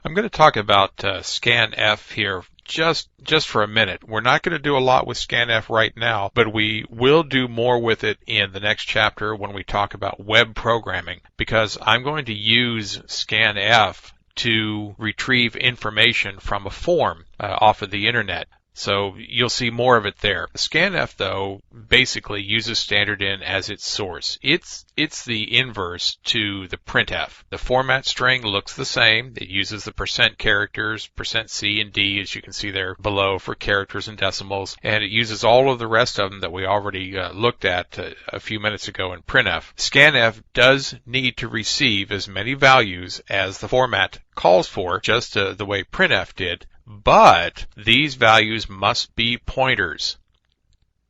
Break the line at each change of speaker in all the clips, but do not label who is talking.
I'm going to talk about scanf here just for a minute. We're not going to do a lot with scanf right now, but we will do more with it in the next chapter when we talk about web programming, because I'm going to use scanf to retrieve information from a form off of the internet. So you'll see more of it there. Scanf, though, basically uses standard-in as its source. It's the inverse to the printf. The format string looks the same. It uses the percent characters, percent %C and D, as you can see there below, for characters and decimals, and it uses all of the rest of them that we already looked at a few minutes ago in printf. Scanf does need to receive as many values as the format calls for, just the way printf did, but these values must be pointers.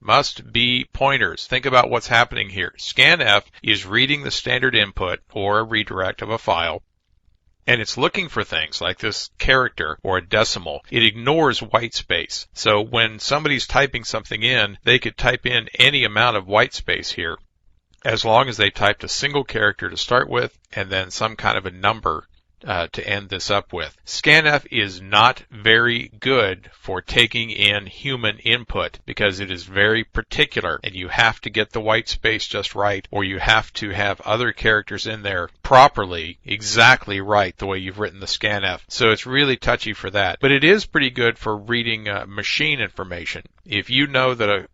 Must be pointers. Think about what's happening here. Scanf is reading the standard input or a redirect of a file, and it's looking for things like this character or a decimal. It ignores white space. So when somebody's typing something in, they could type in any amount of white space here, as long as they typed a single character to start with and then some kind of a number to end this up with. Scanf is not very good for taking in human input because it is very particular, and you have to get the white space just right, or you have to have other characters in there properly, exactly right, the way you've written the scanf. So it's really touchy for that. But it is pretty good for reading machine information. If you know that a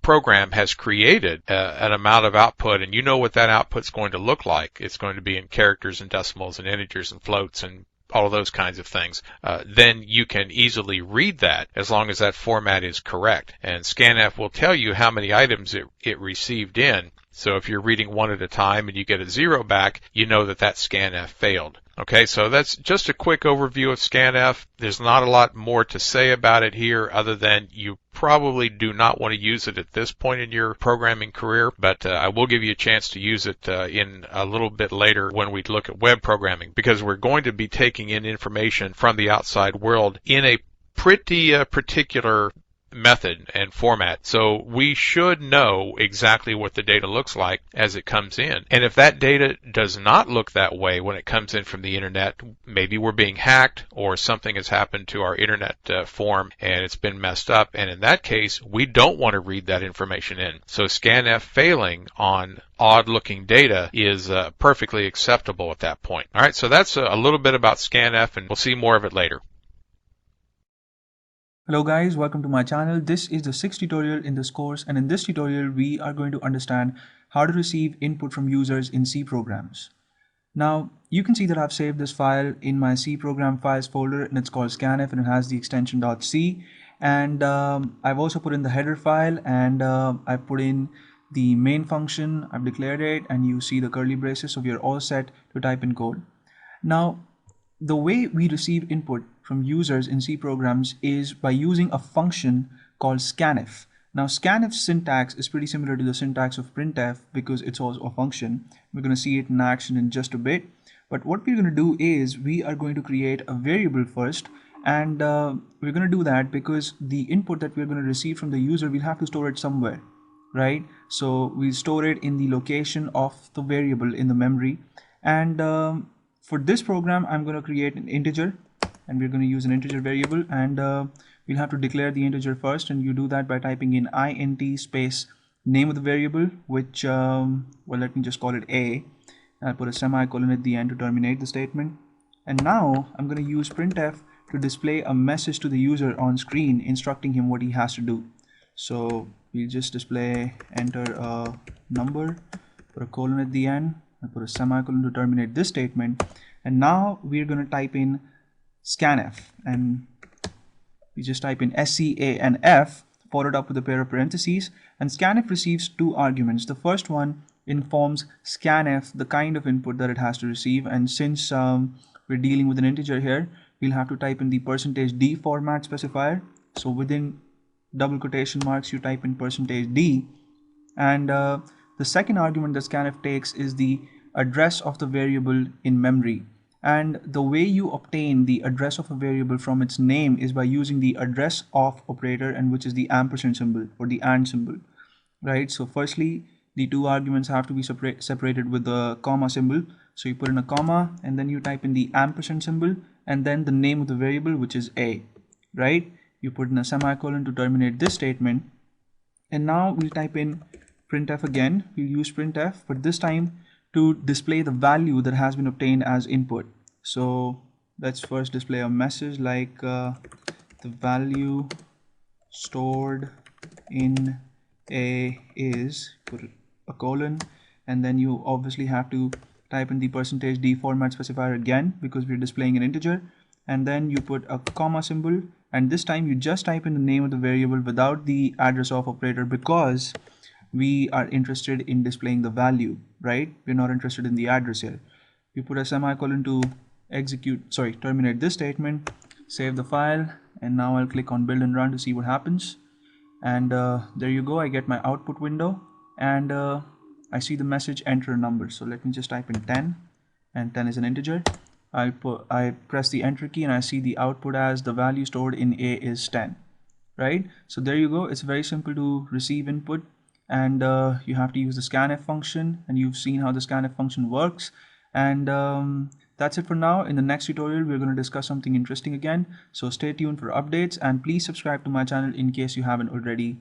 program has created an amount of output, and you know what that output's going to look like. It's going to be in characters and decimals and integers and floats and all of those kinds of things. Then you can easily read that as long as that format is correct. And scanf will tell you how many items it received in. So if you're reading one at a time and you get a 0 back, you know that scanf failed. Okay, so that's just a quick overview of scanf. There's not a lot more to say about it here other than you probably do not want to use it at this point in your programming career, but I will give you a chance to use it in a little bit later when we look at web programming, because we're going to be taking in information from the outside world in a pretty particular method and format. So we should know exactly what the data looks like as it comes in. And if that data does not look that way when it comes in from the internet, maybe we're being hacked or something has happened to our internet form and it's been messed up. And in that case, we don't want to read that information in. So scanf failing on odd looking data is perfectly acceptable at that point. All right, so that's a little bit about scanf, and we'll see more of it later.
Hello guys, welcome to my channel. This is the 6th tutorial in this course, and in this tutorial we are going to understand how to receive input from users in C programs. Now you can see that I've saved this file in my C program files folder, and it's called scanf, and it has the extension .c, and I've also put in the header file, and I've put in the main function. I've declared it, and you see the curly braces, so we are all set to type in code. Now the way we receive input from users in C programs is by using a function called scanf. Now scanf's syntax is pretty similar to the syntax of printf because it's also a function. We're going to see it in action in just a bit. But what we're going to do is we are going to create a variable first, and we're going to do that because the input that we're going to receive from the user, we'll have to store it somewhere, right? So we store it in the location of the variable in the memory, and for this program I'm going to create an integer, and we're going to use an integer variable, and we'll have to declare the integer first, and you do that by typing in int space name of the variable, which well, let me just call it a. I'll put a semicolon at the end to terminate the statement, and now I'm going to use printf to display a message to the user on screen instructing him what he has to do. So we'll just display enter a number, put a colon at the end, I put a semicolon to terminate this statement, and now we're going to type in scanf, and we just type in scanf followed up with a pair of parentheses, and scanf receives two arguments. The first one informs scanf the kind of input that it has to receive, and since we're dealing with an integer here, we'll have to type in the %d format specifier. So within double quotation marks you type in %d, and the second argument that scanf takes is the address of the variable in memory. And the way you obtain the address of a variable from its name is by using the address of operator, and which is the ampersand symbol or the and symbol, right? So firstly the two arguments have to be separated with the comma symbol. So you put in a comma and then you type in the ampersand symbol and then the name of the variable, which is a, right? You put in a semicolon to terminate this statement. And now we'll type in printf again. We'll use printf, but this time to display the value that has been obtained as input. So let's first display a message like the value stored in a is, put a colon, and then you obviously have to type in the %d format specifier again because we're displaying an integer, and then you put a comma symbol, and this time you just type in the name of the variable without the address of operator because we are interested in displaying the value, right? We're not interested in the address here. You put a semicolon to terminate this statement, save the file, and now I'll click on build and run to see what happens. And there you go, I get my output window, and I see the message enter a number. So let me just type in 10, and 10 is an integer. I press the enter key and I see the output as the value stored in A is 10, right? So there you go. It's very simple to receive input, and you have to use the scanf function, and you've seen how the scanf function works. And that's it for now. In the next tutorial, we're going to discuss something interesting again. So stay tuned for updates, and please subscribe to my channel in case you haven't already.